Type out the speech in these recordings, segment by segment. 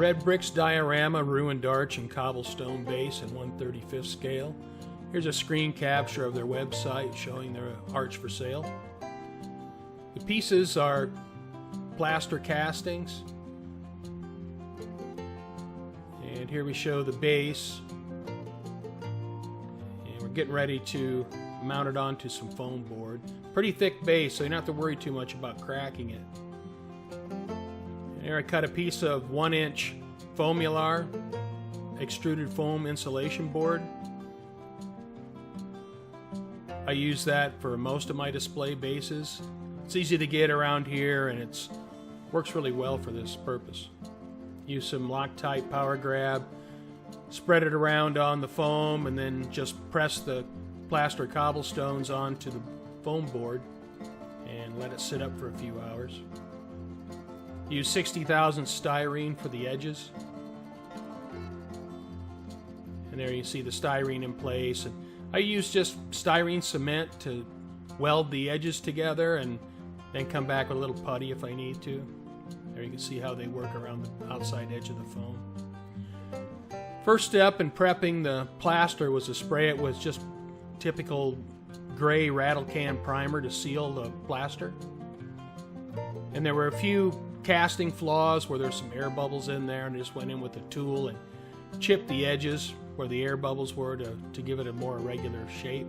red Bricks Diorama Ruined Arch in Cobblestone Base in 1/35 scale. Here's a screen capture of their website showing their arch for sale. The pieces are plaster castings. And here we show the base. And we're getting ready to mount it onto some foam board. Pretty thick base, so you don't have to worry too much about cracking it. And here I cut a piece of 1-inch Foamular extruded foam insulation board. I use that for most of my display bases. It's easy to get around here, and it works really well for this purpose. Use some Loctite power grab, spread it around on the foam, and then just press the plaster cobblestones onto the foam board and let it sit up for a few hours. Use 60,000 styrene for the edges. And there you see the styrene in place. And I use just styrene cement to weld the edges together and then come back with a little putty if I need to. There you can see how they work around the outside edge of the foam. First step in prepping the plaster was to spray it with just typical gray rattle can primer to seal the plaster. And there were a few casting flaws where there's some air bubbles in there, and I just went in with a tool and chipped the edges where the air bubbles were to give it a more regular shape.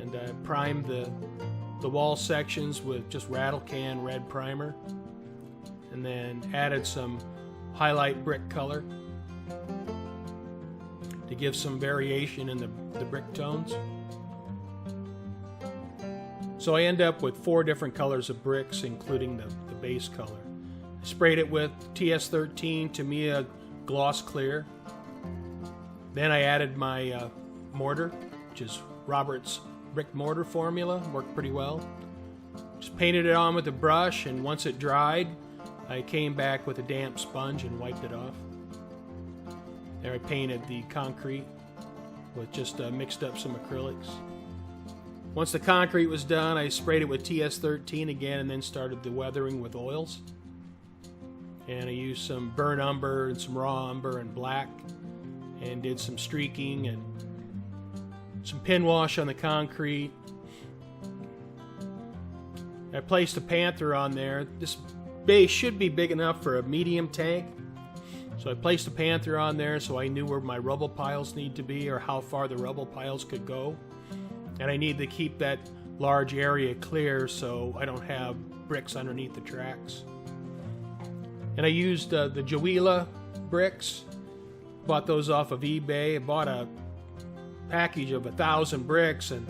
And I primed the wall sections with just rattle can red primer, and then added some highlight brick color to give some variation in the brick tones. So I end up with 4 different colors of bricks, including the base color. I sprayed it with TS13 Tamiya Gloss Clear. Then I added my mortar, which is Robert's brick mortar formula. Worked pretty well. Just painted it on with a brush, and once it dried, I came back with a damp sponge and wiped it off. There I painted the concrete with just mixed up some acrylics. Once the concrete was done, I sprayed it with TS13 again and then started the weathering with oils. And I used some burnt umber and some raw umber and black, and did some streaking and some pin wash on the concrete. I placed a panther on there. This base should be big enough for a medium tank. So I placed a panther on there so I knew where my rubble piles need to be, or how far the rubble piles could go. And I need to keep that large area clear so I don't have bricks underneath the tracks. And I used the Joella bricks. Bought those off of eBay. I bought a package of 1,000 bricks, and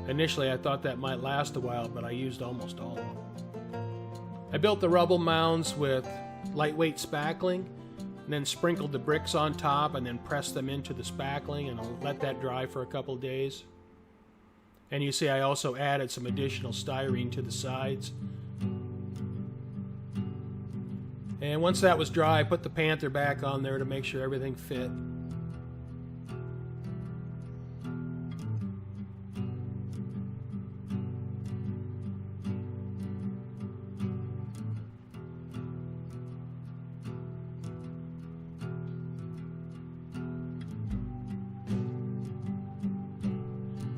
initially I thought that might last a while, but I used almost all of them. I built the rubble mounds with lightweight spackling, and then sprinkled the bricks on top, and then pressed them into the spackling, and I'll let that dry for a couple of days. And you see I also added some additional styrene to the sides. And once that was dry, I put the panther back on there to make sure everything fit.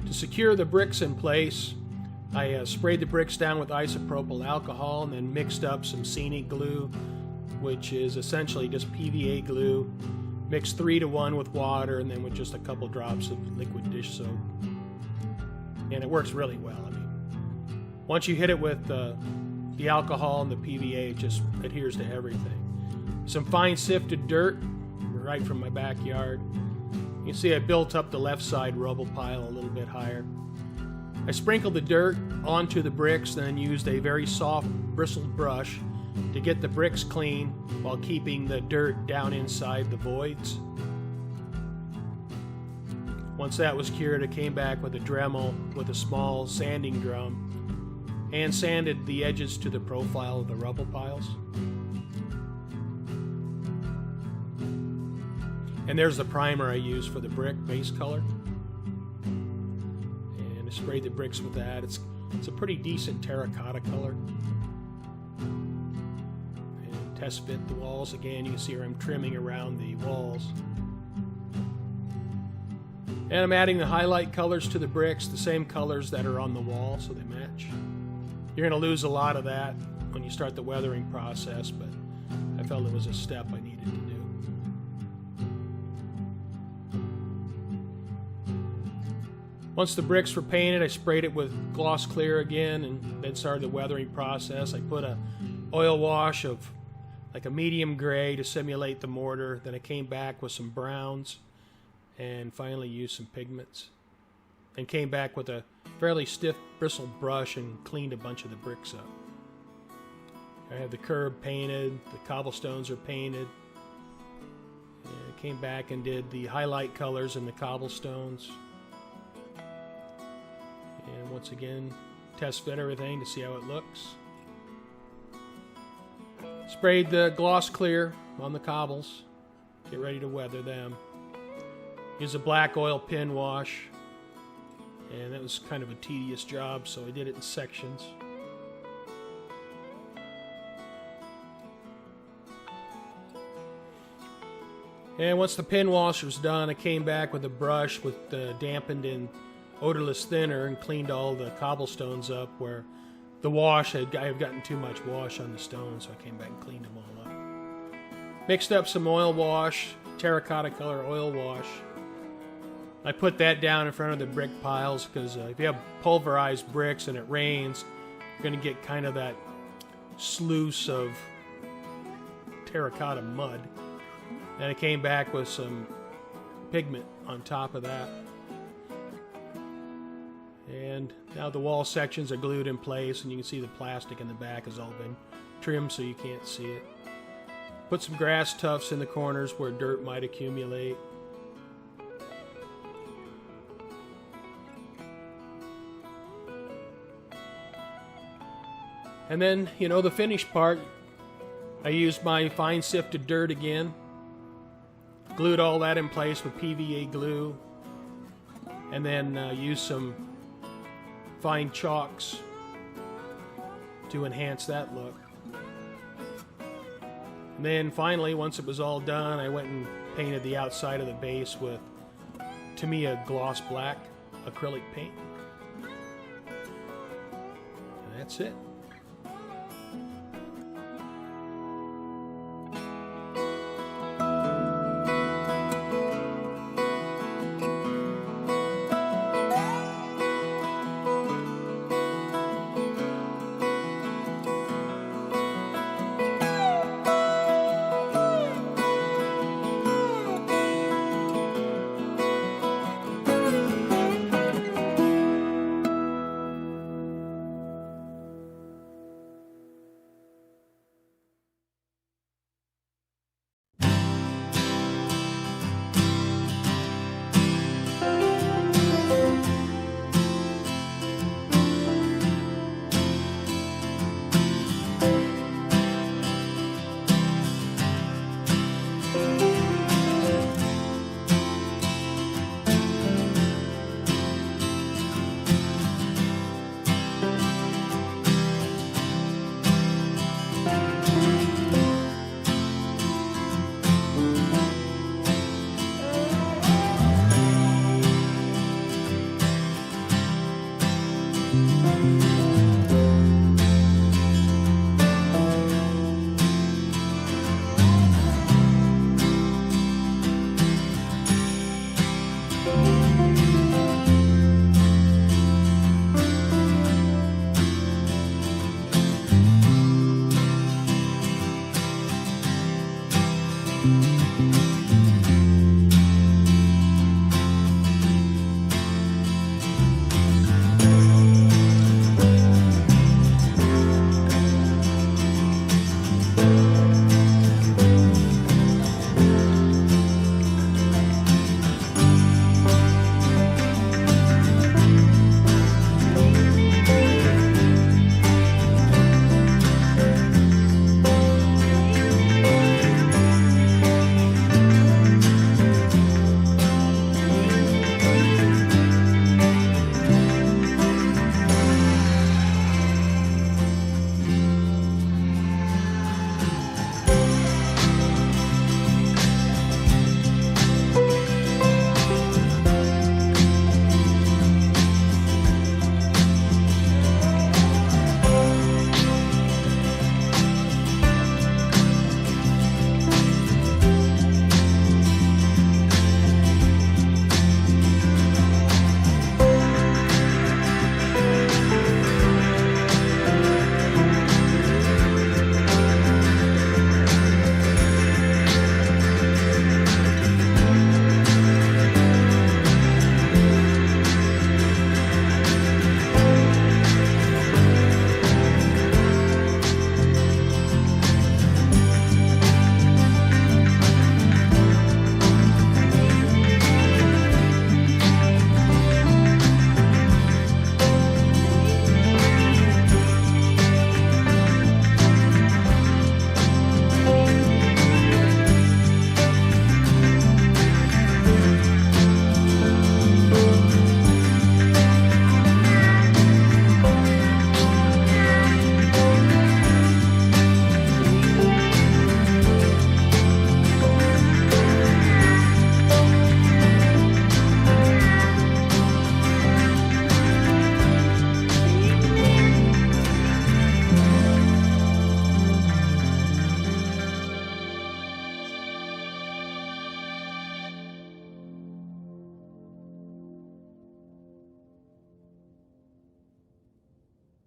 To secure the bricks in place, I sprayed the bricks down with isopropyl alcohol and then mixed up some scenic glue, which is essentially just PVA glue, mixed 3-to-1 with water, and then with just a couple drops of liquid dish soap. And it works really well. I mean, once you hit it with the alcohol and the PVA, it just adheres to everything. Some fine sifted dirt right from my backyard. You can see I built up the left side rubble pile a little bit higher. I sprinkled the dirt onto the bricks, and then used a very soft bristled brush to get the bricks clean while keeping the dirt down inside the voids. Once that was cured, I came back with a Dremel with a small sanding drum and sanded the edges to the profile of the rubble piles. And there's the primer I used for the brick base color. And I sprayed the bricks with that. It's a pretty decent terracotta color. And test fit the walls. Again, you can see where I'm trimming around the walls. And I'm adding the highlight colors to the bricks, the same colors that are on the wall, so they match. You're going to lose a lot of that when you start the weathering process, but I felt it was a step I needed to do. Once the bricks were painted, I sprayed it with gloss clear again and then started the weathering process. I put a oil wash of like a medium gray to simulate the mortar. Then I came back with some browns and finally used some pigments. And came back with a fairly stiff bristled brush and cleaned a bunch of the bricks up. I have the curb painted, the cobblestones are painted. And I came back and did the highlight colors in the cobblestones. And once again, test fit everything to see how it looks. Sprayed the gloss clear on the cobbles. Get ready to weather them. Use a black oil pin wash. And that was kind of a tedious job, so I did it in sections. And once the pin wash was done, I came back with a brush with dampened in odorless thinner and cleaned all the cobblestones up where the wash I had gotten too much wash on the stones, so I came back and cleaned them all up. Mixed up some oil wash, terracotta color oil wash. I put that down in front of the brick piles because if you have pulverized bricks and it rains, you're going to get kind of that sluice of terracotta mud. Then I came back with some pigment on top of that. And now the wall sections are glued in place, and you can see the plastic in the back has all been trimmed so you can't see it. Put some grass tufts in the corners where dirt might accumulate. And then, you know, the finished part, I used my fine sifted dirt again. Glued all that in place with PVA glue. And then used some fine chalks to enhance that look. And then finally, once it was all done, I went and painted the outside of the base with Tamiya gloss black acrylic paint. And that's it.